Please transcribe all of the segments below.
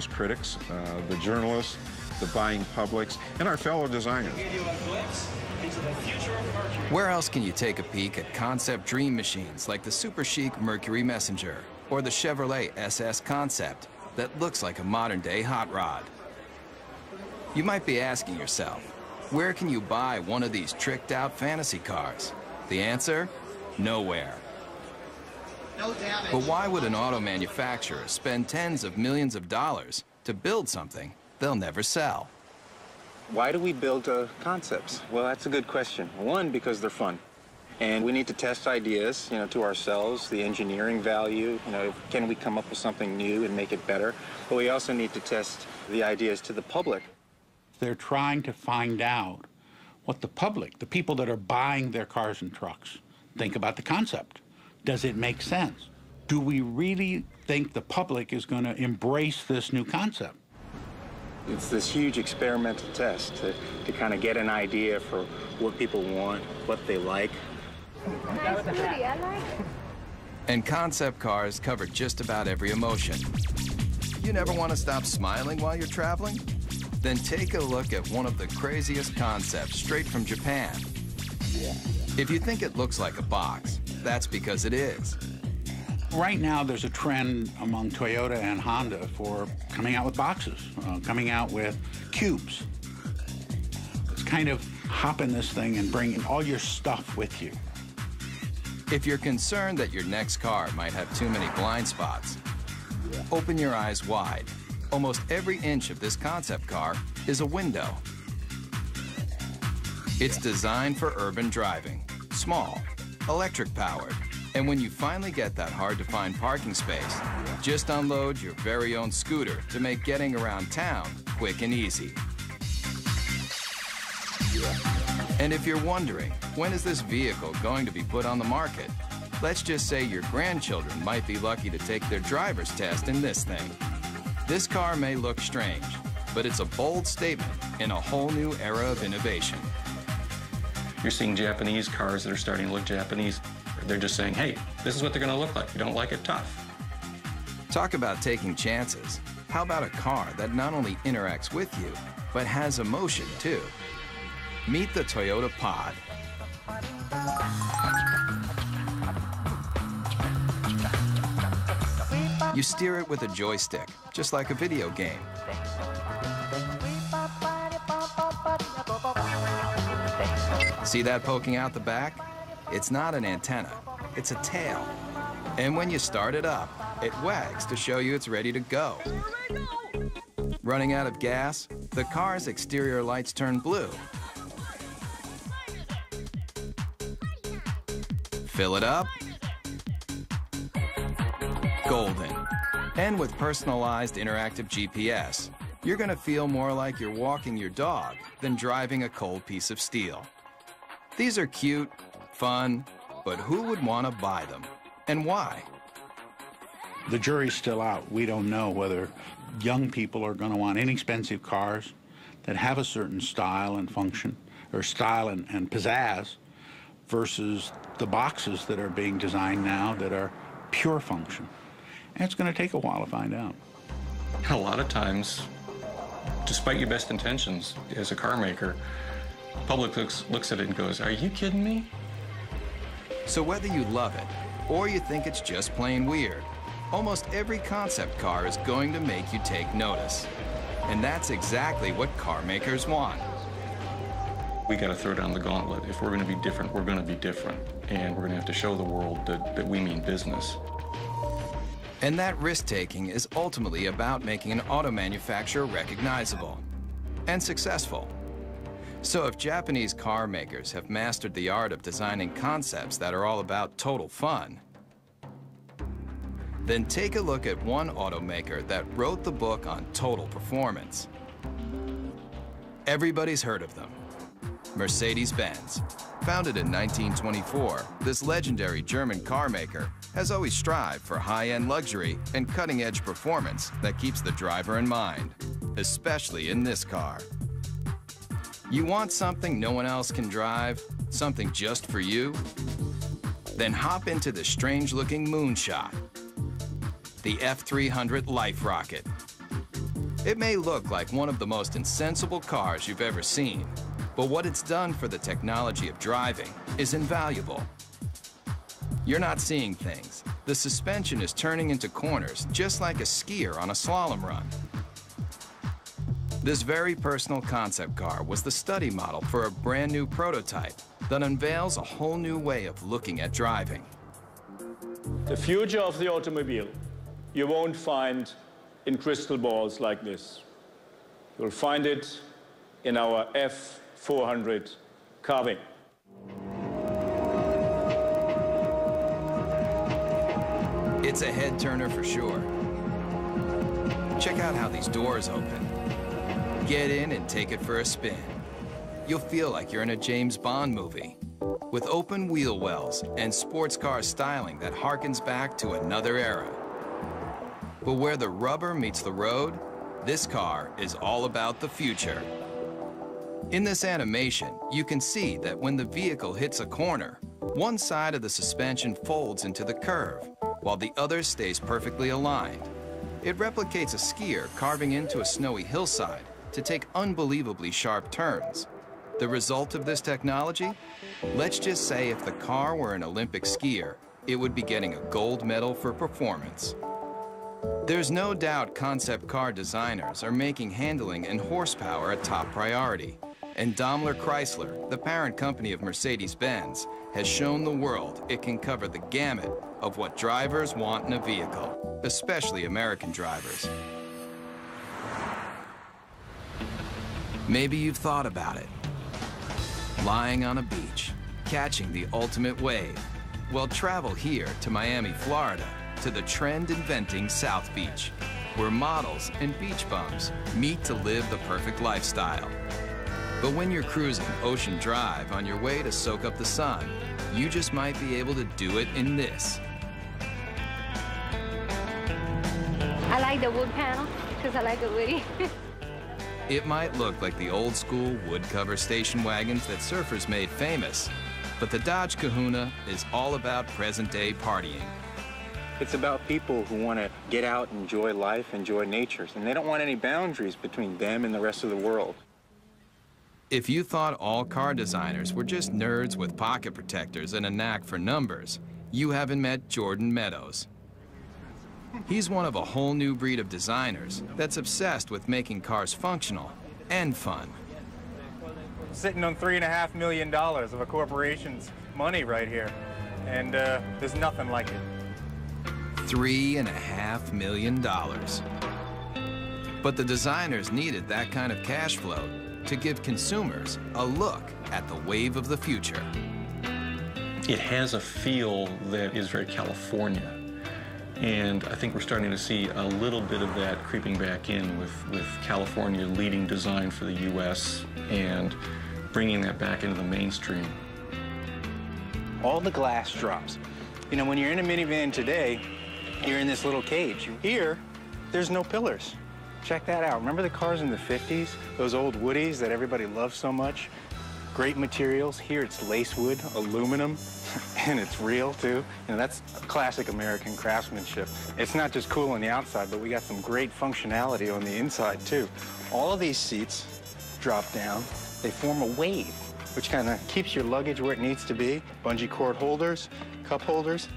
us critics, the journalists, the buying publics, and our fellow designers. Where else can you take a peek at concept dream machines like the super chic Mercury Messenger or the Chevrolet SS Concept that looks like a modern-day hot rod? You might be asking yourself, where can you buy one of these tricked-out fantasy cars? The answer? Nowhere. No damage. But why would an auto manufacturer spend tens of millions of dollars to build something they'll never sell? Why do we build concepts? Well, that's a good question. One, because they're fun. And we need to test ideas, to ourselves, the engineering value, can we come up with something new and make it better? But we also need to test the ideas to the public. They're trying to find out what the public, the people that are buying their cars and trucks, think about the concept. Does it make sense? Do we really think the public is going to embrace this new concept? It's this huge experimental test to kind of get an idea for what people want, what they like. Nice booty, I like it. And concept cars cover just about every emotion. You never want to stop smiling while you're traveling? Then take a look at one of the craziest concepts straight from Japan. If you think it looks like a box, that's because it is. Right now, there's a trend among Toyota and Honda for coming out with boxes, coming out with cubes. It's kind of hop in this thing and bring all your stuff with you. If you're concerned that your next car might have too many blind spots, open your eyes wide. Almost every inch of this concept car is a window. It's designed for urban driving, small, electric powered. And when you finally get that hard-to-find parking space, just unload your very own scooter to make getting around town quick and easy. And if you're wondering, when is this vehicle going to be put on the market? Let's just say your grandchildren might be lucky to take their driver's test in this thing. This car may look strange, but it's a bold statement in a whole new era of innovation. You're seeing Japanese cars that are starting to look Japanese. They're just saying, hey, this is what they're going to look like. If you don't like it, tough. Talk about taking chances. How about a car that not only interacts with you, but has emotion too? Meet the Toyota Pod. You steer it with a joystick, just like a video game. See that poking out the back? It's not an antenna, it's a tail. And when you start it up, it wags to show you it's ready to go. Running out of gas, the car's exterior lights turn blue. Fill it up, golden. And with personalized interactive GPS, you're gonna feel more like you're walking your dog than driving a cold piece of steel. These are cute, fun, but who would want to buy them? And why? The jury's still out. We don't know whether young people are going to want inexpensive cars that have a certain style and function, or style and pizzazz, versus the boxes that are being designed now that are pure function. And it's going to take a while to find out. A lot of times, despite your best intentions as a car maker, the public looks at it and goes, are you kidding me? So whether you love it or you think it's just plain weird, almost every concept car is going to make you take notice. And that's exactly what car makers want. We got to throw down the gauntlet. If we're going to be different, we're going to be different. And we're going to have to show the world that we mean business. And that risk-taking is ultimately about making an auto manufacturer recognizable and successful. So if Japanese car makers have mastered the art of designing concepts that are all about total fun, then take a look at one automaker that wrote the book on total performance. Everybody's heard of them. Mercedes-Benz. Founded in 1924, this legendary German car maker has always strived for high-end luxury and cutting-edge performance that keeps the driver in mind, especially in this car. You want something no one else can drive? Something just for you? Then hop into the strange-looking moonshot, the F300 Life Rocket. It may look like one of the most insensible cars you've ever seen, but what it's done for the technology of driving is invaluable. You're not seeing things. The suspension is turning into corners just like a skier on a slalom run. This very personal concept car was the study model for a brand new prototype that unveils a whole new way of looking at driving. The future of the automobile you won't find in crystal balls like this. You'll find it in our F400 carving. It's a head turner for sure. Check out how these doors open. Get in and take it for a spin. You'll feel like you're in a James Bond movie, with open wheel wells and sports car styling that harkens back to another era. But where the rubber meets the road, this car is all about the future. In this animation, you can see that when the vehicle hits a corner, one side of the suspension folds into the curve, while the other stays perfectly aligned. It replicates a skier carving into a snowy hillside to take unbelievably sharp turns. The result of this technology? Let's just say if the car were an Olympic skier, it would be getting a gold medal for performance. There's no doubt concept car designers are making handling and horsepower a top priority. And Daimler Chrysler, the parent company of Mercedes-Benz, has shown the world it can cover the gamut of what drivers want in a vehicle, especially American drivers. Maybe you've thought about it. Lying on a beach, catching the ultimate wave. Well, travel here to Miami, Florida, to the trend-inventing South Beach, where models and beach bums meet to live the perfect lifestyle. But when you're cruising Ocean Drive on your way to soak up the sun, you just might be able to do it in this. I like the wood panel because I like the woody. It might look like the old-school wood-cover station wagons that surfers made famous, but the Dodge Kahuna is all about present-day partying. It's about people who want to get out, enjoy life, enjoy nature, and they don't want any boundaries between them and the rest of the world. If you thought all car designers were just nerds with pocket protectors and a knack for numbers, you haven't met Jordan Meadows. He's one of a whole new breed of designers that's obsessed with making cars functional and fun. Sitting on $3.5 million of a corporation's money right here, and there's nothing like it. $3.5 million. But the designers needed that kind of cash flow to give consumers a look at the wave of the future. It has a feel that is very California. And I think we're starting to see a little bit of that creeping back in with California leading design for the U.S. and bringing that back into the mainstream. All the glass drops. You know, when you're in a minivan today, you're in this little cage. Here, there's no pillars. Check that out. Remember the cars in the 50s? Those old Woodies that everybody loved so much? Great materials. Here it's lace wood, aluminum, and it's real too. You know, that's classic American craftsmanship. It's not just cool on the outside, but we got some great functionality on the inside too. All of these seats drop down. They form a wave, which kind of keeps your luggage where it needs to be. Bungee cord holders, cup holders.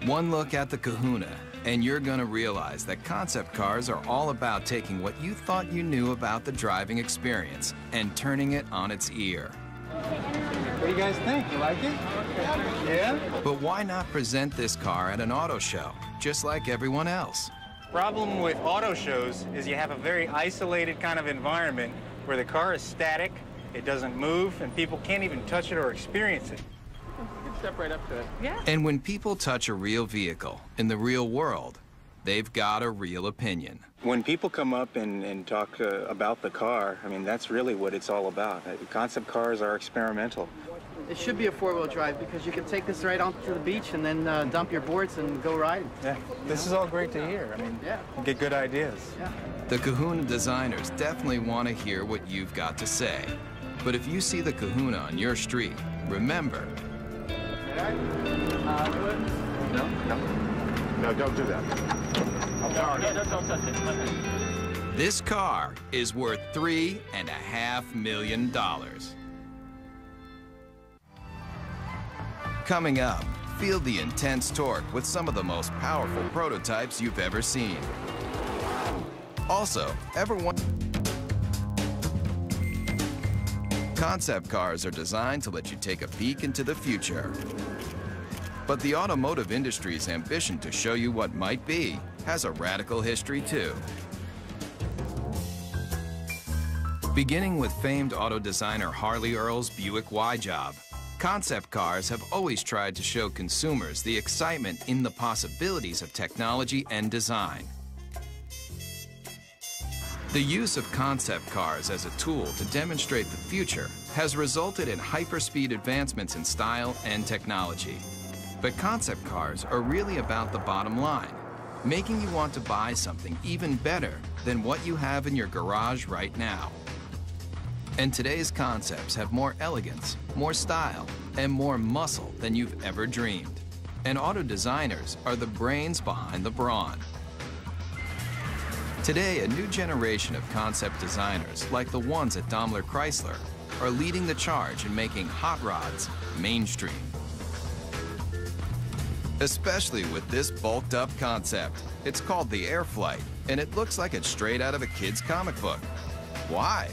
One look at the Kahuna, and you're gonna realize that concept cars are all about taking what you thought you knew about the driving experience and turning it on its ear. What do you guys think? You like it? Yeah? But why not present this car at an auto show, just like everyone else? Problem with auto shows is you have a very isolated kind of environment where the car is static, it doesn't move, and people can't even touch it or experience it. Step right up to it. Yeah. And when people touch a real vehicle in the real world, they've got a real opinion. When people come up and talk about the car, I mean, that's really what it's all about. Concept cars are experimental. It should be a four-wheel drive because you can take this right onto the beach and then dump your boards and go riding. Yeah, this is all great to hear. I mean, yeah, get good ideas. Yeah. The Kahuna designers definitely want to hear what you've got to say. But if you see the Kahuna on your street, remember. No, don't do that. No, don't touch it. This car is worth $3.5 million. Coming up, feel the intense torque with some of the most powerful prototypes you've ever seen. Also, concept cars are designed to let you take a peek into the future. But the automotive industry's ambition to show you what might be has a radical history too. Beginning with famed auto designer Harley Earl's Buick Y-Job, concept cars have always tried to show consumers the excitement in the possibilities of technology and design. The use of concept cars as a tool to demonstrate the future has resulted in hyperspeed advancements in style and technology. But concept cars are really about the bottom line, making you want to buy something even better than what you have in your garage right now. And today's concepts have more elegance, more style, and more muscle than you've ever dreamed. And auto designers are the brains behind the brawn. Today, a new generation of concept designers, like the ones at Daimler Chrysler, are leading the charge in making hot rods mainstream. Especially with this bulked-up concept. It's called the Airflight, and it looks like it's straight out of a kid's comic book. Why?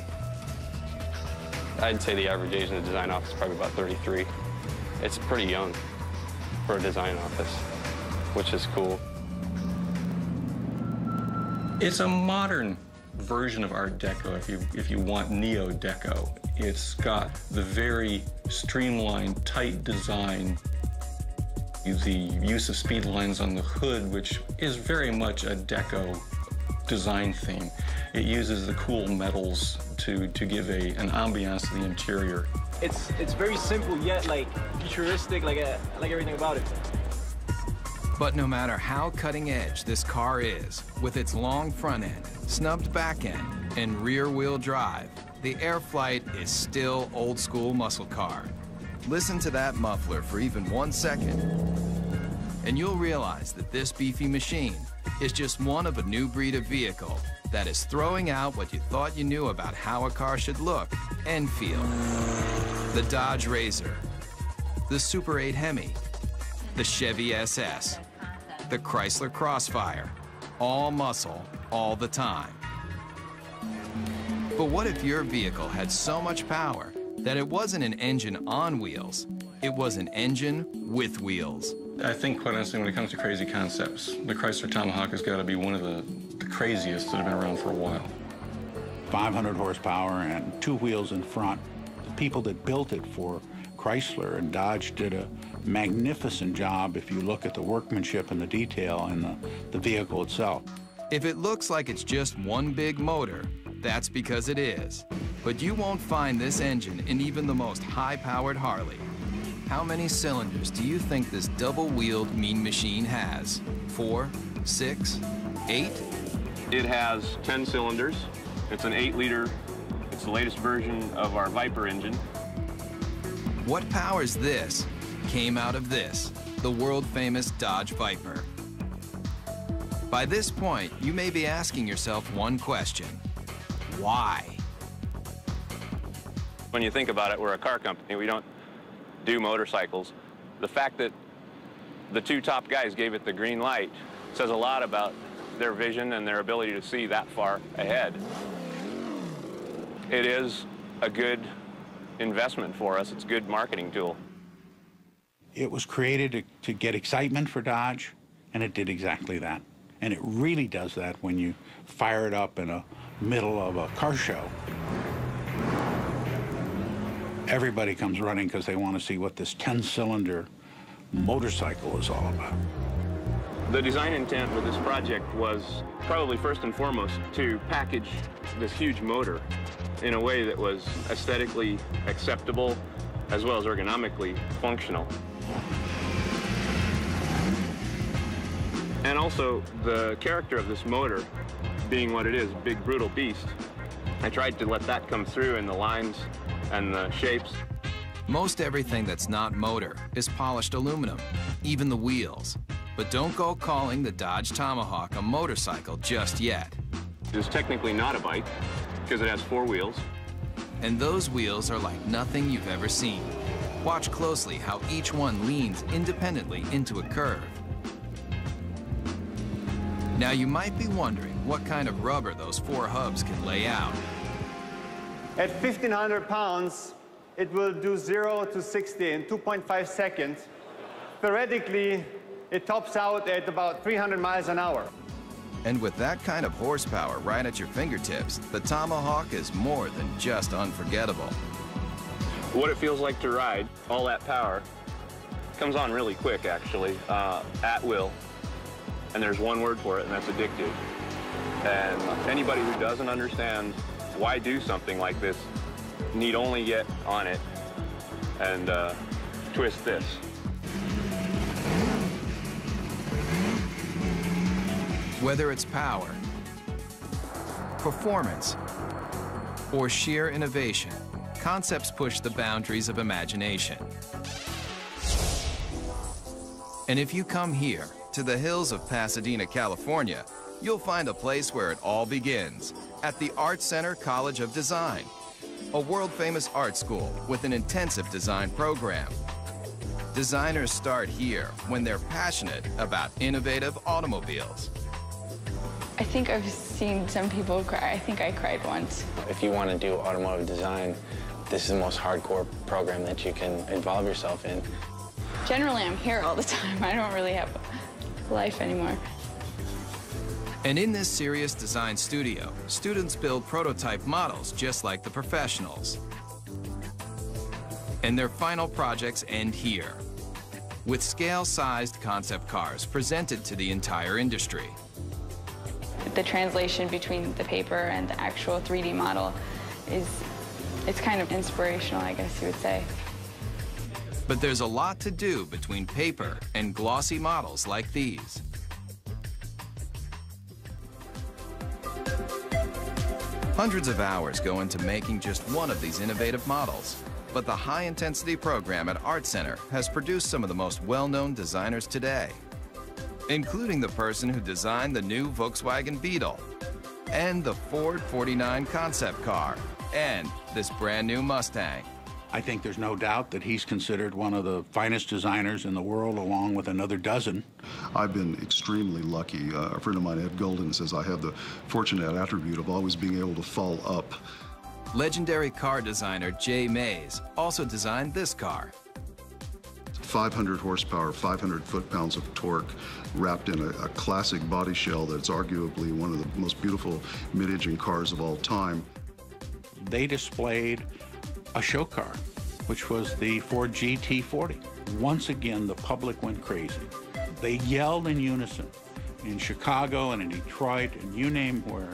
I'd say the average age in the design office is probably about 33. It's pretty young for a design office, which is cool. It's a modern version of Art Deco, if you want Neo-Deco. It's got the very streamlined, tight design, the use of speed lines on the hood, which is very much a Deco design theme. It uses the cool metals to give an ambiance to the interior. It's very simple yet like futuristic, like everything about it. But no matter how cutting edge this car is, with its long front end, snubbed back end, and rear wheel drive, the Airflight is still old school muscle car. Listen to that muffler for even 1 second, and you'll realize that this beefy machine is just one of a new breed of vehicle that is throwing out what you thought you knew about how a car should look and feel. The Dodge Razor, the Super 8 Hemi, the Chevy SS, the Chrysler Crossfire, all muscle, all the time. But what if your vehicle had so much power that it wasn't an engine on wheels, it was an engine with wheels? I think, quite honestly, when it comes to crazy concepts, the Chrysler Tomahawk has got to be one of the craziest that have been around for a while. 500 horsepower and 2 wheels in front. The people that built it for Chrysler and Dodge did a magnificent job if you look at the workmanship and the detail in the vehicle itself. If it looks like it's just one big motor, that's because it is. But you won't find this engine in even the most high-powered Harley. How many cylinders do you think this double-wheeled mean machine has? 4, 6, 8? It has 10 cylinders. It's an 8-liter. It's the latest version of our Viper engine. What powers this came out of this, the world-famous Dodge Viper. By this point, you may be asking yourself one question: why? When you think about it, we're a car company. We don't do motorcycles. The fact that the 2 top guys gave it the green light says a lot about their vision and their ability to see that far ahead. It is a good investment for us. It's a good marketing tool. It was created to get excitement for Dodge, and it did exactly that. And it really does that when you fire it up in the middle of a car show. Everybody comes running because they want to see what this 10-cylinder motorcycle is all about. The design intent with this project was probably first and foremost to package this huge motor in a way that was aesthetically acceptable as well as ergonomically functional. And also the character of this motor being what it is, a big brutal beast. I tried to let that come through in the lines and the shapes. Most everything that's not motor is polished aluminum, even the wheels. But don't go calling the Dodge Tomahawk a motorcycle just yet. is technically not a bike because it has 4 wheels. And those wheels are like nothing you've ever seen. Watch closely how each one leans independently into a curve. Now you might be wondering what kind of rubber those 4 hubs can lay out. At 1,500 pounds, it will do 0 to 60 in 2.5 seconds. Theoretically, it tops out at about 300 miles an hour. And with that kind of horsepower right at your fingertips, the Tomahawk is more than just unforgettable. What it feels like to ride, all that power, comes on really quick, actually, at will. And there's one word for it, and that's addictive. And anybody who doesn't understand why do something like this need only get on it and twist this. Whether it's power, performance, or sheer innovation, concepts push the boundaries of imagination. And if you come here, to the hills of Pasadena, California, you'll find a place where it all begins, at the Art Center College of Design, a world-famous art school with an intensive design program. Designers start here when they're passionate about innovative automobiles. I think I've seen some people cry. I think I cried once. If you want to do automotive design, this is the most hardcore program that you can involve yourself in. Generally, I'm here all the time. I don't really have life anymore. And in this serious design studio, students build prototype models just like the professionals. And their final projects end here, with scale-sized concept cars presented to the entire industry. The translation between the paper and the actual 3D model it's kind of inspirational, I guess you would say. But there's a lot to do between paper and glossy models like these. Hundreds of hours go into making just one of these innovative models, but the high-intensity program at Art Center has produced some of the most well-known designers today, including the person who designed the new Volkswagen Beetle, and the Ford 49 concept car, and this brand new Mustang. I think there's no doubt that he's considered one of the finest designers in the world, along with another dozen. I've been extremely lucky. A friend of mine, Ed Golden, says I have the fortunate attribute of always being able to fall up. Legendary car designer Jay Mays also designed this car. 500 horsepower, 500 foot-pounds of torque, wrapped in a classic body shell that's arguably one of the most beautiful mid-engine cars of all time. They displayed a show car, which was the Ford GT40. Once again, the public went crazy. They yelled in unison in Chicago and in Detroit and you name where,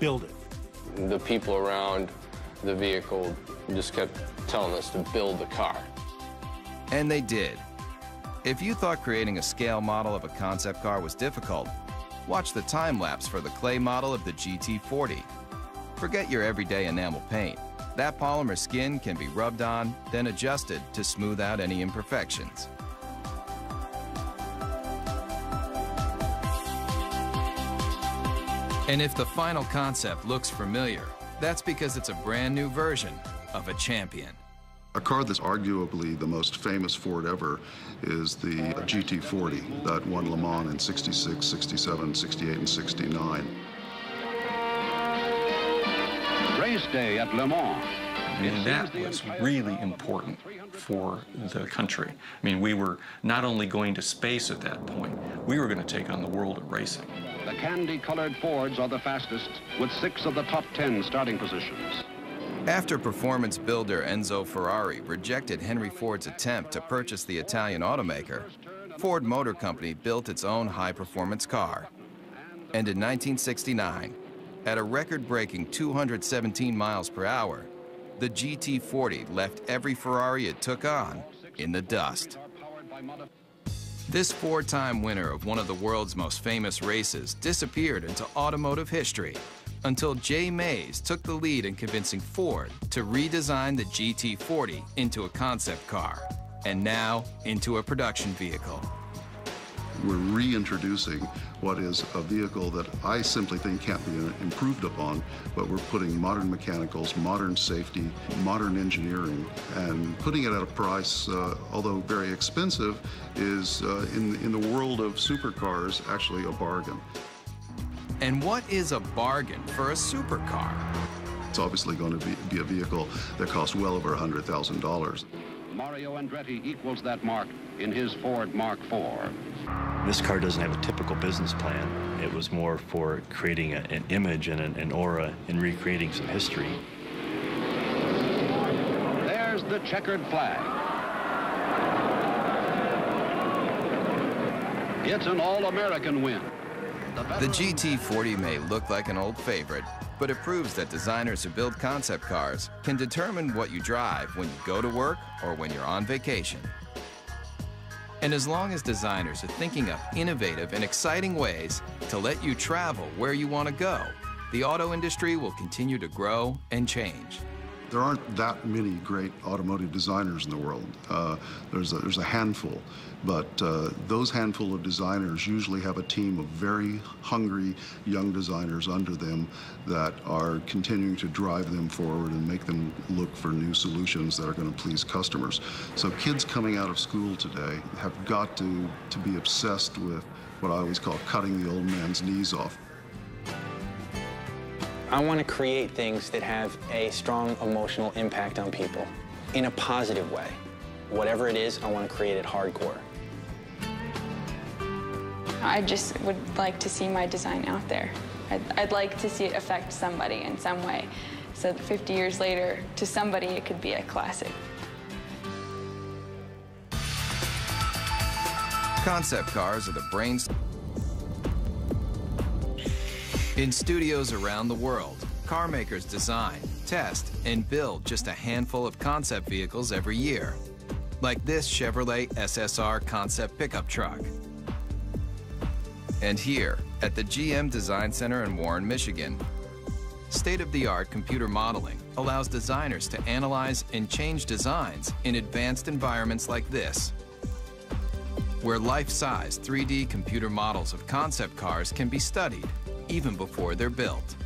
build it. The people around the vehicle just kept telling us to build the car. And they did. If you thought creating a scale model of a concept car was difficult, watch the time-lapse for the clay model of the GT40. Forget your everyday enamel paint. That polymer skin can be rubbed on, then adjusted to smooth out any imperfections. And if the final concept looks familiar, that's because it's a brand new version of a champion. A car that's arguably the most famous Ford ever is the GT40 that won Le Mans in 66, 67, 68, and 69. Race day at Le Mans. And that was really important for the country. I mean, we were not only going to space at that point, we were going to take on the world of racing. The candy-colored Fords are the fastest, with 6 of the top 10 starting positions. After performance builder Enzo Ferrari rejected Henry Ford's attempt to purchase the Italian automaker, Ford Motor Company built its own high-performance car. And in 1969, at a record-breaking 217 miles per hour, the GT40 left every Ferrari it took on in the dust. This 4-time winner of one of the world's most famous races disappeared into automotive history until Jay Mays took the lead in convincing Ford to redesign the GT40 into a concept car, and now into a production vehicle. We're reintroducing what is a vehicle that I simply think can't be improved upon, but we're putting modern mechanicals, modern safety, modern engineering, and putting it at a price, although very expensive, is in the world of supercars actually a bargain. And what is a bargain for a supercar? It's obviously going to be a vehicle that costs well over $100,000. Mario Andretti equals that mark in his Ford Mark IV. This car doesn't have a typical business plan. It was more for creating an image and an aura and recreating some history. There's the checkered flag. It's an all-American win. The GT40 may look like an old favorite, but it proves that designers who build concept cars can determine what you drive when you go to work or when you're on vacation. And as long as designers are thinking up innovative and exciting ways to let you travel where you want to go, the auto industry will continue to grow and change. There aren't that many great automotive designers in the world. There's a handful, but those handful of designers usually have a team of very hungry young designers under them that are continuing to drive them forward and make them look for new solutions that are going to please customers. So kids coming out of school today have got to be obsessed with what I always call cutting the old man's knees off. I want to create things that have a strong emotional impact on people in a positive way. Whatever it is, I want to create it hardcore. I just would like to see my design out there. I'd like to see it affect somebody in some way, so that 50 years later, to somebody, it could be a classic. Concept cars are the brains. In studios around the world, car makers design, test, and build just a handful of concept vehicles every year, like this Chevrolet SSR concept pickup truck. And here, at the GM Design Center in Warren, Michigan, state-of-the-art computer modeling allows designers to analyze and change designs in advanced environments like this, where life-size 3D computer models of concept cars can be studied even before they're built.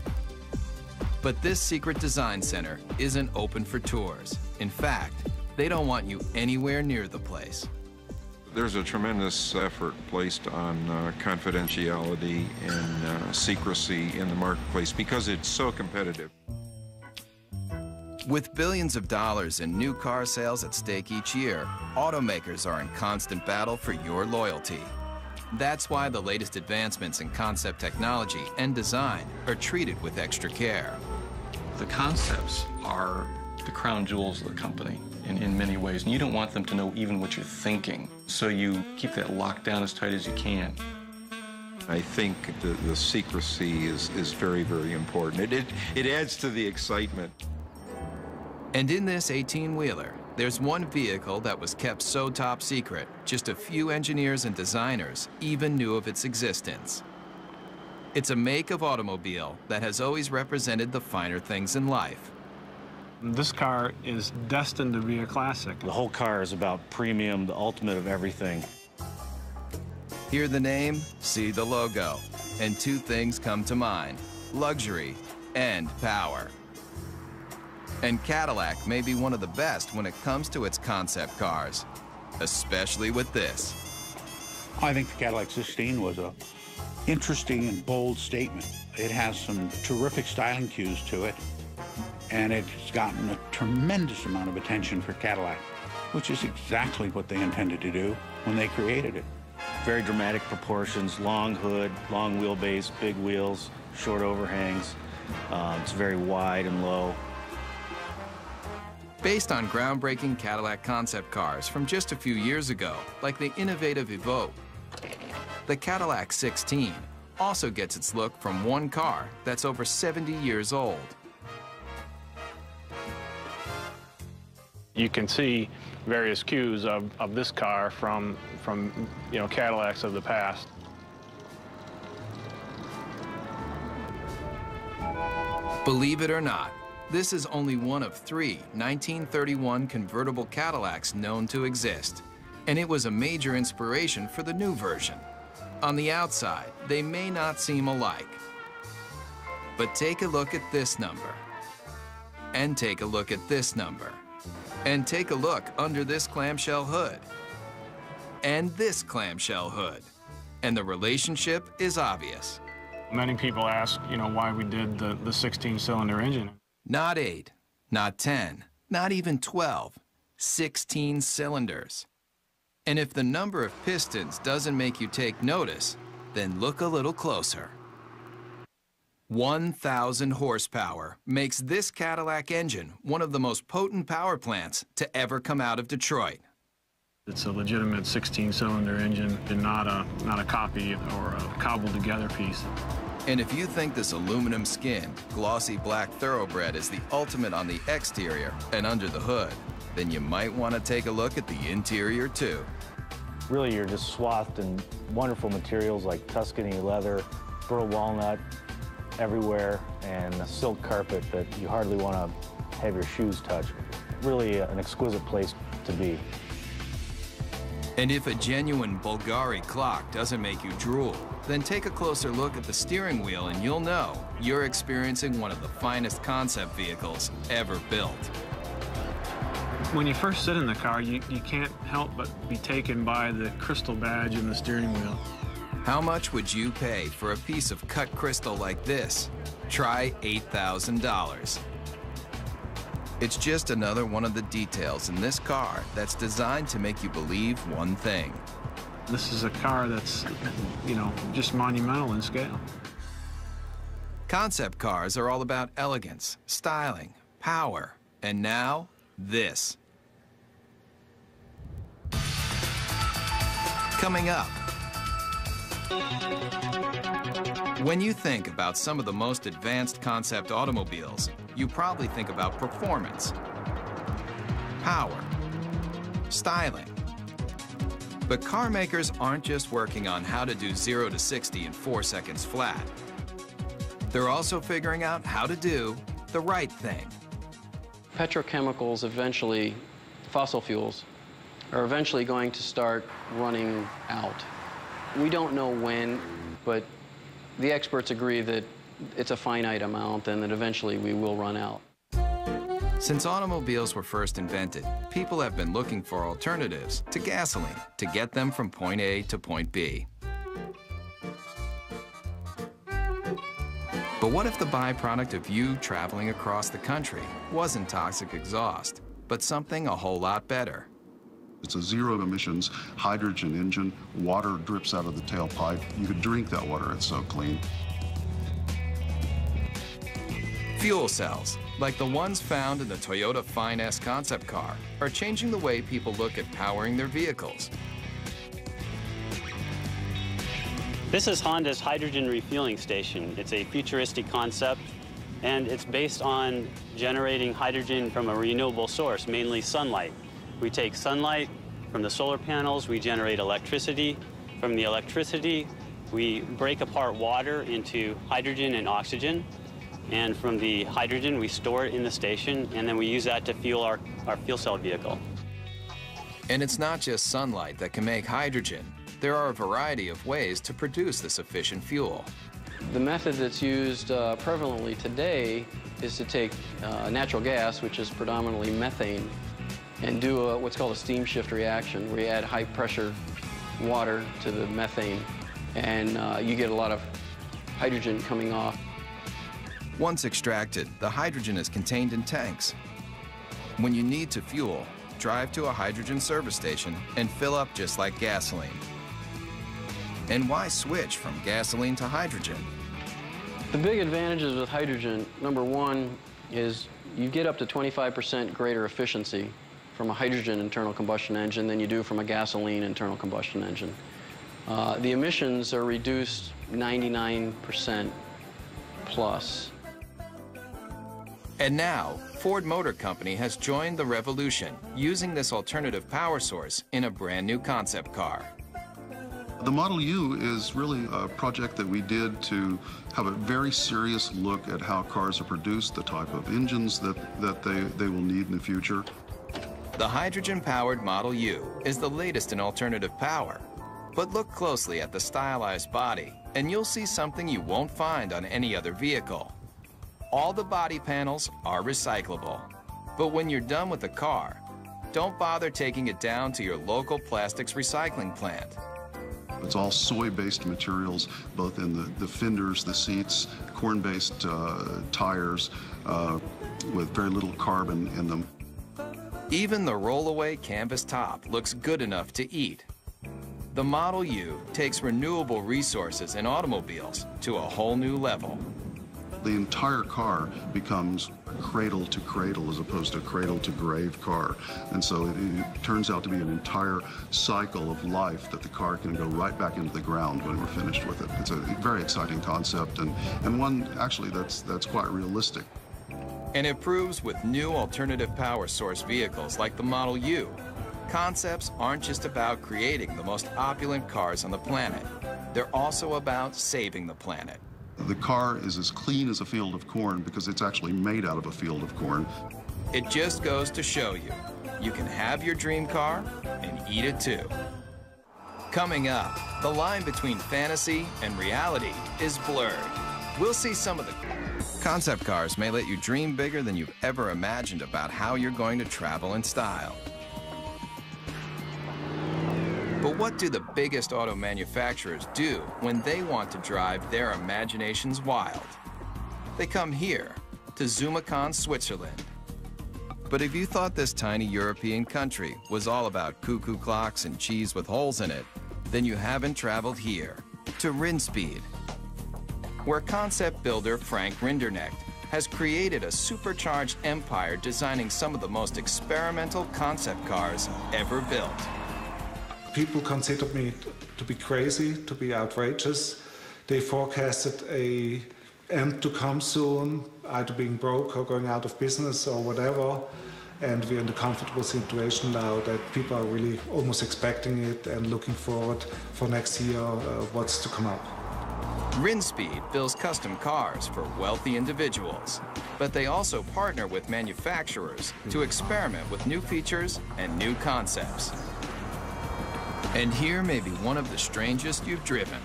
But this secret design center isn't open for tours. In fact, they don't want you anywhere near the place. There's a tremendous effort placed on confidentiality and secrecy in the marketplace because it's so competitive. With billions of dollars in new car sales at stake each year, automakers are in constant battle for your loyalty. That's why the latest advancements in concept technology and design are treated with extra care. The concepts are the crown jewels of the company in many ways, and you don't want them to know even what you're thinking, so you keep that locked down as tight as you can. I think the secrecy is very, very important. It adds to the excitement. And in this 18-wheeler, there's one vehicle that was kept so top secret, just a few engineers and designers even knew of its existence. It's a make of automobile that has always represented the finer things in life. This car is destined to be a classic. The whole car is about premium, the ultimate of everything. Hear the name, see the logo, and two things come to mind: luxury and power. And Cadillac may be one of the best when it comes to its concept cars, especially with this. I think the Cadillac 16 was an interesting and bold statement. It has some terrific styling cues to it, and it's gotten a tremendous amount of attention for Cadillac, which is exactly what they intended to do when they created it. Very dramatic proportions, long hood, long wheelbase, big wheels, short overhangs. It's very wide and low. Based on groundbreaking Cadillac concept cars from just a few years ago, like the innovative Evoque, the Cadillac 16 also gets its look from one car that's over 70 years old. You can see various cues of this car from Cadillacs of the past. Believe it or not, this is only one of 3 1931 convertible Cadillacs known to exist, and it was a major inspiration for the new version. On the outside, they may not seem alike. But take a look at this number. And take a look at this number. And take a look under this clamshell hood. And this clamshell hood. And the relationship is obvious. Many people ask, why we did the 16-cylinder engine. Not 8, not 10, not even 12, 16 cylinders. And if the number of pistons doesn't make you take notice, then look a little closer. 1,000 horsepower makes this Cadillac engine one of the most potent power plants to ever come out of Detroit. It's a legitimate 16-cylinder engine and not a copy or a cobbled-together piece. And if you think this aluminum skin, glossy black thoroughbred is the ultimate on the exterior and under the hood, then you might want to take a look at the interior too. Really, you're just swathed in wonderful materials like Tuscany leather, burl walnut everywhere, and a silk carpet that you hardly want to have your shoes touch. Really an exquisite place to be. And if a genuine Bulgari clock doesn't make you drool, then take a closer look at the steering wheel and you'll know you're experiencing one of the finest concept vehicles ever built. When you first sit in the car, you can't help but be taken by the crystal badge in the steering wheel. How much would you pay for a piece of cut crystal like this? Try $8,000. It's just another one of the details in this car that's designed to make you believe one thing. This is a car that's, just monumental in scale. Concept cars are all about elegance, styling, power, and now this. Coming up. When you think about some of the most advanced concept automobiles, you probably think about performance, power, styling. But car makers aren't just working on how to do 0 to 60 in 4 seconds flat. They're also figuring out how to do the right thing. Petrochemicals eventually, fossil fuels, are eventually going to start running out. We don't know when, but the experts agree that it's a finite amount and that eventually we will run out. Since automobiles were first invented, people have been looking for alternatives to gasoline to get them from point A to point B. But what if the byproduct of you traveling across the country wasn't toxic exhaust, but something a whole lot better? It's a zero emissions hydrogen engine. Water drips out of the tailpipe. You could drink that water, it's so clean. Fuel cells, like the ones found in the Toyota Fine S concept car, are changing the way people look at powering their vehicles. This is Honda's hydrogen refueling station. It's a futuristic concept, and it's based on generating hydrogen from a renewable source, mainly sunlight. We take sunlight from the solar panels, we generate electricity. From the electricity, we break apart water into hydrogen and oxygen. And from the hydrogen, we store it in the station, and then we use that to fuel our fuel cell vehicle. And it's not just sunlight that can make hydrogen. There are a variety of ways to produce this efficient fuel. The method that's used prevalently today is to take natural gas, which is predominantly methane, and do what's called a steam shift reaction, where you add high-pressure water to the methane, and you get a lot of hydrogen coming off. Once extracted, the hydrogen is contained in tanks. When you need to fuel, drive to a hydrogen service station and fill up just like gasoline. And why switch from gasoline to hydrogen? The big advantages with hydrogen, number one, is you get up to 25% greater efficiency from a hydrogen internal combustion engine than you do from a gasoline internal combustion engine. The emissions are reduced 99% plus. And now, Ford Motor Company has joined the revolution using this alternative power source in a brand new concept car. The Model U is really a project that we did to have a very serious look at how cars are produced, the type of engines that they will need in the future. The hydrogen-powered Model U is the latest in alternative power, But look closely at the stylized body, and you'll see something you won't find on any other vehicle. All the body panels are recyclable. But when you're done with the car, don't bother taking it down to your local plastics recycling plant. It's all soy-based materials, both in the fenders, the seats, corn-based tires with very little carbon in them. Even the rollaway canvas top looks good enough to eat. The Model U takes renewable resources in automobiles to a whole new level. The entire car becomes cradle to cradle as opposed to cradle to grave car. And so it turns out to be an entire cycle of life that the car can go right back into the ground when we're finished with it. It's a very exciting concept and one actually that's quite realistic. And it proves with new alternative power source vehicles like the Model U, concepts aren't just about creating the most opulent cars on the planet. They're also about saving the planet. The car is as clean as a field of corn because it's actually made out of a field of corn. It just goes to show you, you can have your dream car and eat it too. Coming up, the line between fantasy and reality is blurred. We'll see some of the concept cars may let you dream bigger than you've ever imagined about how you're going to travel in style. But what do the biggest auto manufacturers do when they want to drive their imaginations wild? They come here, to Zumikon, Switzerland. But if you thought this tiny European country was all about cuckoo clocks and cheese with holes in it, then you haven't traveled here, to Rinspeed, where concept builder Frank Rinderknecht has created a supercharged empire designing some of the most experimental concept cars ever built. People considered me to be crazy, to be outrageous. They forecasted an end to come soon, either being broke or going out of business or whatever. And we're in the comfortable situation now that people are really almost expecting it and looking forward for next year what's to come up. Rinspeed builds custom cars for wealthy individuals, but they also partner with manufacturers to experiment with new features and new concepts. And here may be one of the strangest you've driven.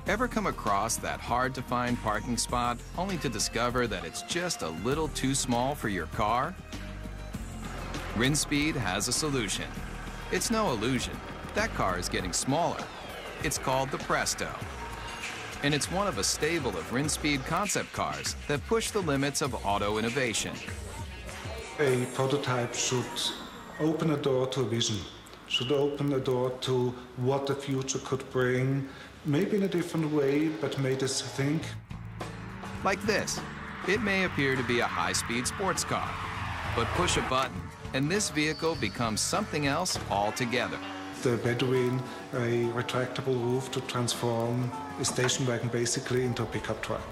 Ever come across that hard-to-find parking spot only to discover that it's just a little too small for your car? Rinspeed has a solution. It's no illusion. That car is getting smaller. It's called the Presto. And it's one of a stable of Rinspeed concept cars that push the limits of auto innovation. A prototype should open a door to a vision, should open a door to what the future could bring, maybe in a different way, but made us think. Like this. It may appear to be a high-speed sports car, but push a button, and this vehicle becomes something else altogether. The Bedouin, a retractable roof to transform a station wagon basically into a pickup truck.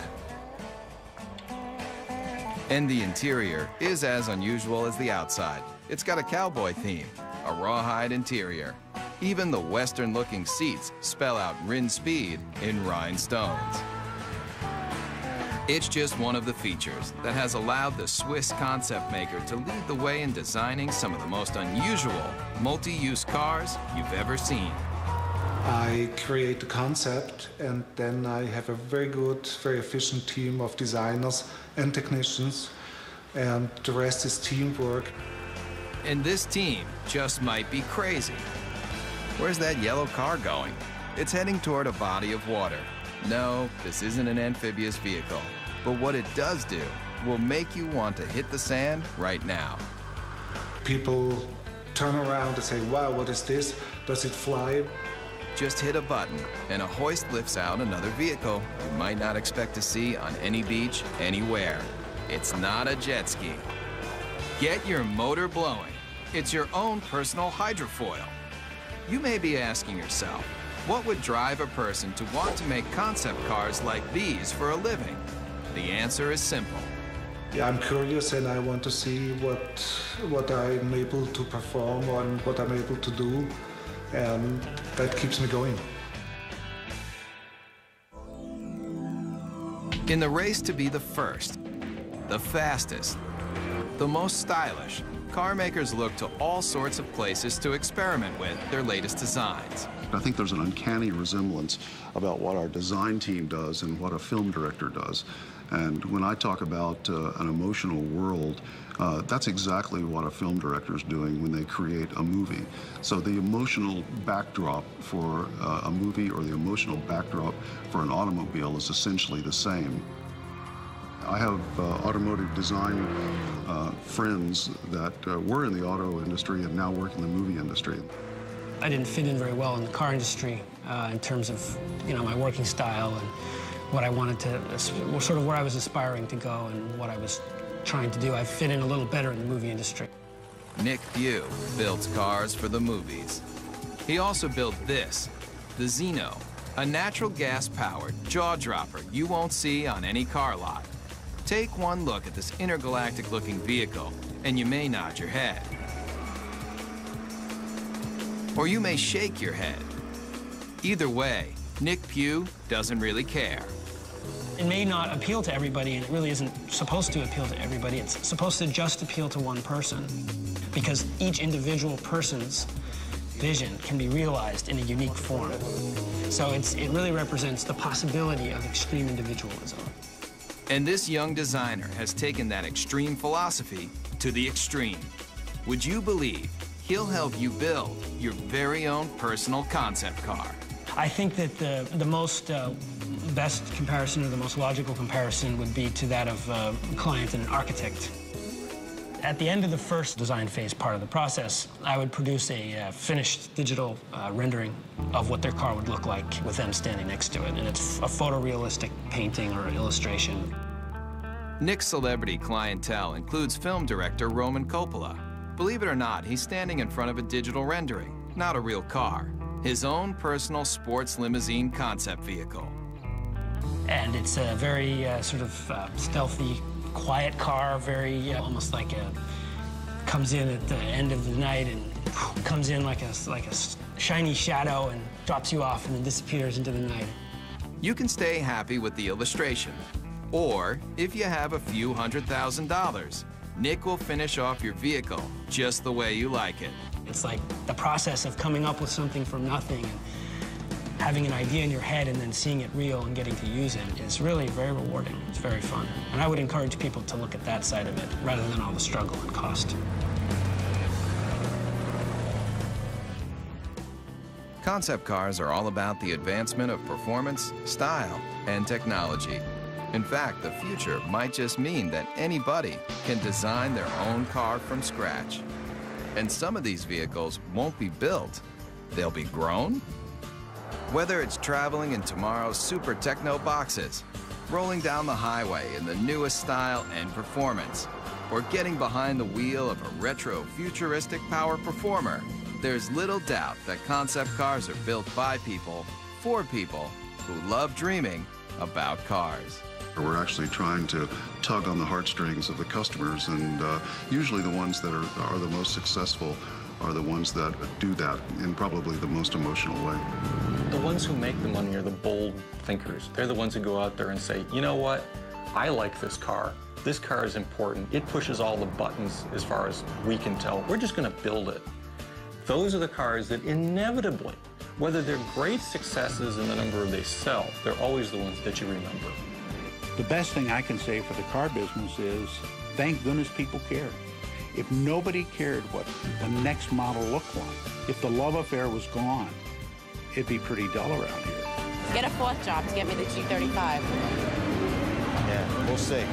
And the interior is as unusual as the outside. It's got a cowboy theme, a rawhide interior. Even the Western-looking seats spell out Rinspeed in rhinestones. It's just one of the features that has allowed the Swiss concept maker to lead the way in designing some of the most unusual multi-use cars you've ever seen. I create the concept, and then I have a very good, very efficient team of designers and technicians, and the rest is teamwork. And this team just might be crazy. Where's that yellow car going? It's heading toward a body of water. No, this isn't an amphibious vehicle. But what it does do will make you want to hit the sand right now. People turn around and say, wow, what is this? Does it fly? Just hit a button, and a hoist lifts out another vehicle you might not expect to see on any beach, anywhere. It's not a jet ski. Get your motor blowing. It's your own personal hydrofoil. You may be asking yourself, what would drive a person to want to make concept cars like these for a living? The answer is simple. Yeah, I'm curious and I want to see what I'm able to perform and what I'm able to do, and that keeps me going. In the race to be the first, the fastest, the most stylish, car makers look to all sorts of places to experiment with their latest designs. I think there's an uncanny resemblance about what our design team does and what a film director does. And when I talk about an emotional world, that's exactly what a film director is doing when they create a movie. So the emotional backdrop for a movie or the emotional backdrop for an automobile is essentially the same. I have automotive design friends that were in the auto industry and now work in the movie industry. I didn't fit in very well in the car industry in terms of, my working style and what I wanted to, sort of where I was aspiring to go and what I was trying to do. I fit in a little better in the movie industry. Nick Pugh builds cars for the movies. He also built this, the Xeno, a natural gas-powered jaw-dropper you won't see on any car lot. Take one look at this intergalactic-looking vehicle, and you may nod your head. Or you may shake your head. Either way, Nick Pugh doesn't really care. It may not appeal to everybody, and it really isn't supposed to appeal to everybody. It's supposed to just appeal to one person, because each individual person's vision can be realized in a unique form. So it really represents the possibility of extreme individualism. And this young designer has taken that extreme philosophy to the extreme. Would you believe he'll help you build your very own personal concept car? I think that the most best comparison, or the most logical comparison, would be to that of a client and an architect. At the end of the first design phase part of the process, I would produce a finished digital rendering of what their car would look like with them standing next to it, and it's a photorealistic painting or illustration. Nick's celebrity clientele includes film director Roman Coppola. Believe it or not, he's standing in front of a digital rendering, not a real car. His own personal sports limousine concept vehicle. And it's a very sort of stealthy, quiet car, very almost like comes in at the end of the night and comes in like a shiny shadow and drops you off and then disappears into the night. You can stay happy with the illustration. Or, if you have a few $100,000, Nick will finish off your vehicle just the way you like it. It's like the process of coming up with something from nothing and having an idea in your head and then seeing it real and getting to use it is really very rewarding. It's very fun. And I would encourage people to look at that side of it rather than all the struggle and cost. Concept cars are all about the advancement of performance, style, and technology. In fact, the future might just mean that anybody can design their own car from scratch. And some of these vehicles won't be built, they'll be grown. Whether it's traveling in tomorrow's super techno boxes, rolling down the highway in the newest style and performance, or getting behind the wheel of a retro futuristic power performer, there's little doubt that concept cars are built by people, for people who love dreaming about cars. We're actually trying to tug on the heartstrings of the customers, and usually the ones that are the most successful are the ones that do that in probably the most emotional way. The ones who make the money are the bold thinkers. They're the ones who go out there and say, you know what, I like this car. This car is important. It pushes all the buttons as far as we can tell. We're just going to build it. Those are the cars that inevitably, whether they're great successes in the number they sell, they're always the ones that you remember. The best thing I can say for the car business is, thank goodness people care. If nobody cared what the next model looked like, if the love affair was gone, it'd be pretty dull around here. Get a fourth job to get me the G35. Yeah, we'll see.